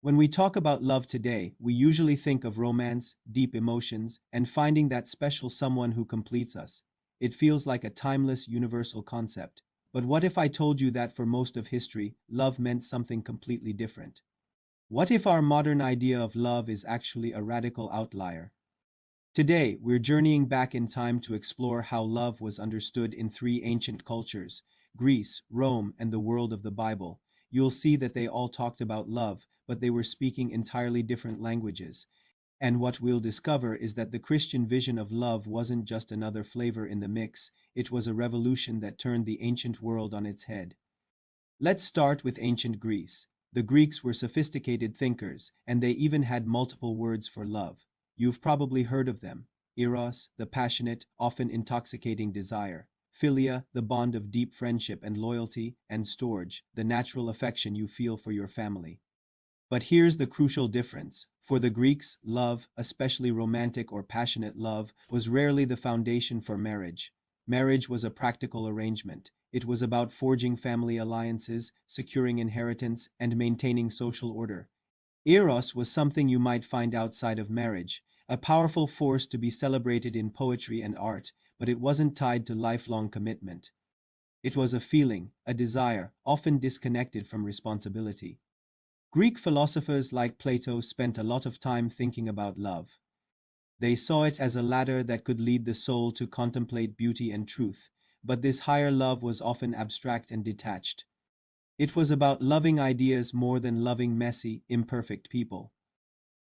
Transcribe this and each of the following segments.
When we talk about love today, we usually think of romance, deep emotions, and finding that special someone who completes us. It feels like a timeless, universal concept. But what if I told you that for most of history, love meant something completely different? What if our modern idea of love is actually a radical outlier? Today, we're journeying back in time to explore how love was understood in three ancient cultures: Greece, Rome, and the world of the Bible. You'll see that they all talked about love, but they were speaking entirely different languages. And what we'll discover is that the Christian vision of love wasn't just another flavor in the mix, it was a revolution that turned the ancient world on its head. Let's start with ancient Greece. The Greeks were sophisticated thinkers, and they even had multiple words for love. You've probably heard of them: eros, the passionate, often intoxicating desire; philia, the bond of deep friendship and loyalty; and storge, the natural affection you feel for your family. But here's the crucial difference. For the Greeks, love, especially romantic or passionate love, was rarely the foundation for marriage. Marriage was a practical arrangement. It was about forging family alliances, securing inheritance, and maintaining social order. Eros was something you might find outside of marriage, a powerful force to be celebrated in poetry and art, but it wasn't tied to lifelong commitment. It was a feeling, a desire, often disconnected from responsibility. Greek philosophers like Plato spent a lot of time thinking about love. They saw it as a ladder that could lead the soul to contemplate beauty and truth, but this higher love was often abstract and detached. It was about loving ideas more than loving messy, imperfect people.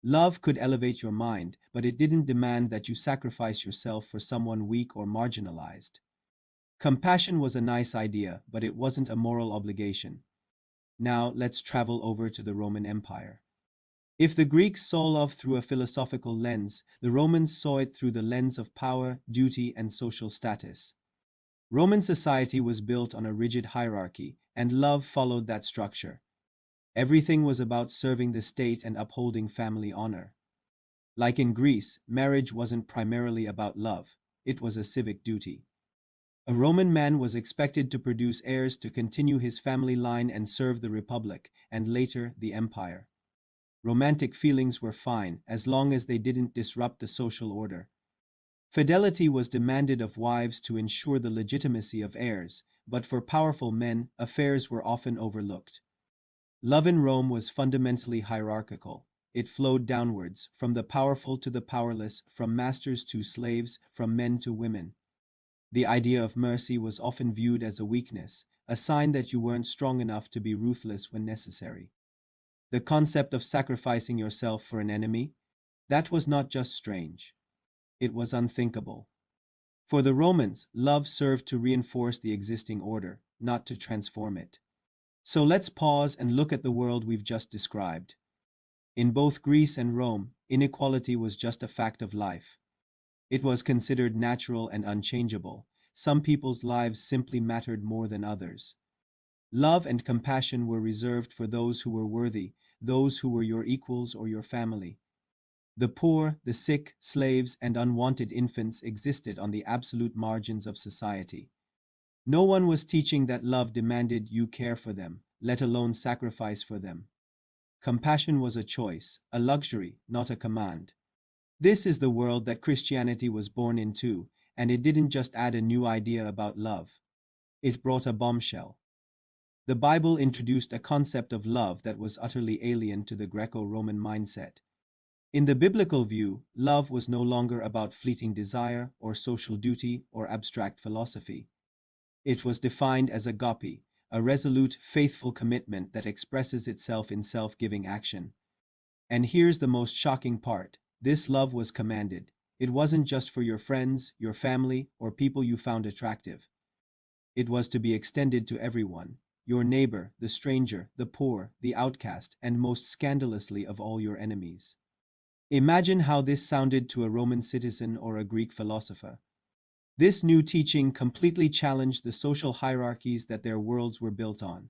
Love could elevate your mind, but it didn't demand that you sacrifice yourself for someone weak or marginalized. Compassion was a nice idea, but it wasn't a moral obligation. Now let's travel over to the Roman Empire. If the Greeks saw love through a philosophical lens, the Romans saw it through the lens of power, duty, and social status. Roman society was built on a rigid hierarchy, and love followed that structure. Everything was about serving the state and upholding family honor. Like in Greece, marriage wasn't primarily about love, it was a civic duty. A Roman man was expected to produce heirs to continue his family line and serve the republic, and later the empire. Romantic feelings were fine, as long as they didn't disrupt the social order. Fidelity was demanded of wives to ensure the legitimacy of heirs, but for powerful men, affairs were often overlooked. Love in Rome was fundamentally hierarchical. It flowed downwards, from the powerful to the powerless, from masters to slaves, from men to women. The idea of mercy was often viewed as a weakness, a sign that you weren't strong enough to be ruthless when necessary. The concept of sacrificing yourself for an enemy, that was not just strange. It was unthinkable. For the Romans, love served to reinforce the existing order, not to transform it. So let's pause and look at the world we've just described. In both Greece and Rome, inequality was just a fact of life. It was considered natural and unchangeable. Some people's lives simply mattered more than others. Love and compassion were reserved for those who were worthy, those who were your equals or your family. The poor, the sick, slaves, and unwanted infants existed on the absolute margins of society. No one was teaching that love demanded you care for them, let alone sacrifice for them. Compassion was a choice, a luxury, not a command. This is the world that Christianity was born into, and it didn't just add a new idea about love. It brought a bombshell. The Bible introduced a concept of love that was utterly alien to the Greco-Roman mindset. In the biblical view, love was no longer about fleeting desire or social duty or abstract philosophy. It was defined as agape, a resolute, faithful commitment that expresses itself in self-giving action. And here's the most shocking part: this love was commanded. It wasn't just for your friends, your family, or people you found attractive. It was to be extended to everyone: your neighbor, the stranger, the poor, the outcast, and most scandalously of all, your enemies. Imagine how this sounded to a Roman citizen or a Greek philosopher. This new teaching completely challenged the social hierarchies that their worlds were built on.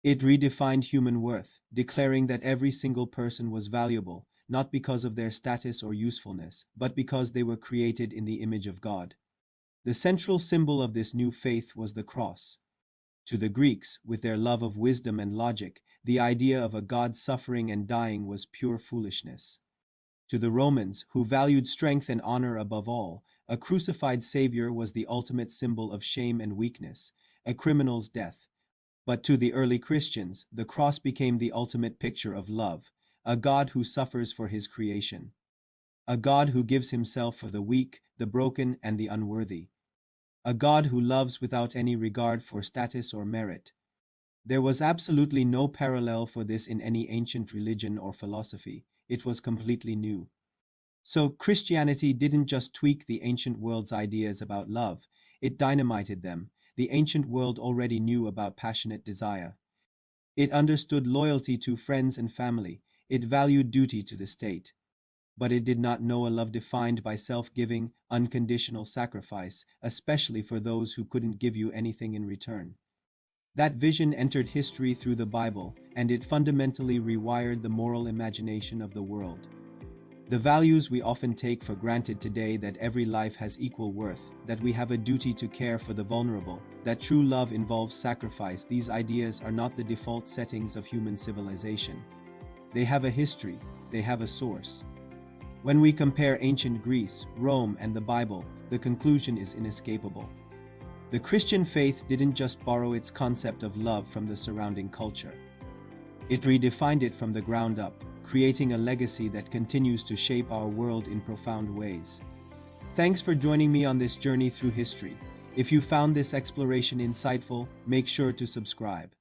It redefined human worth, declaring that every single person was valuable, not because of their status or usefulness, but because they were created in the image of God. The central symbol of this new faith was the cross. To the Greeks, with their love of wisdom and logic, the idea of a god suffering and dying was pure foolishness. To the Romans, who valued strength and honor above all, a crucified savior was the ultimate symbol of shame and weakness, a criminal's death. But to the early Christians, the cross became the ultimate picture of love, a God who suffers for his creation, a God who gives himself for the weak, the broken, and the unworthy, a God who loves without any regard for status or merit. There was absolutely no parallel for this in any ancient religion or philosophy. It was completely new. So Christianity didn't just tweak the ancient world's ideas about love, it dynamited them. The ancient world already knew about passionate desire. It understood loyalty to friends and family. It valued duty to the state. But it did not know a love defined by self-giving, unconditional sacrifice, especially for those who couldn't give you anything in return. That vision entered history through the Bible, and it fundamentally rewired the moral imagination of the world. The values we often take for granted today, that every life has equal worth, that we have a duty to care for the vulnerable, that true love involves sacrifice, these ideas are not the default settings of human civilization. They have a history, they have a source. When we compare ancient Greece, Rome, and the Bible, the conclusion is inescapable. The Christian faith didn't just borrow its concept of love from the surrounding culture. It redefined it from the ground up, creating a legacy that continues to shape our world in profound ways. Thanks for joining me on this journey through history. If you found this exploration insightful, make sure to subscribe.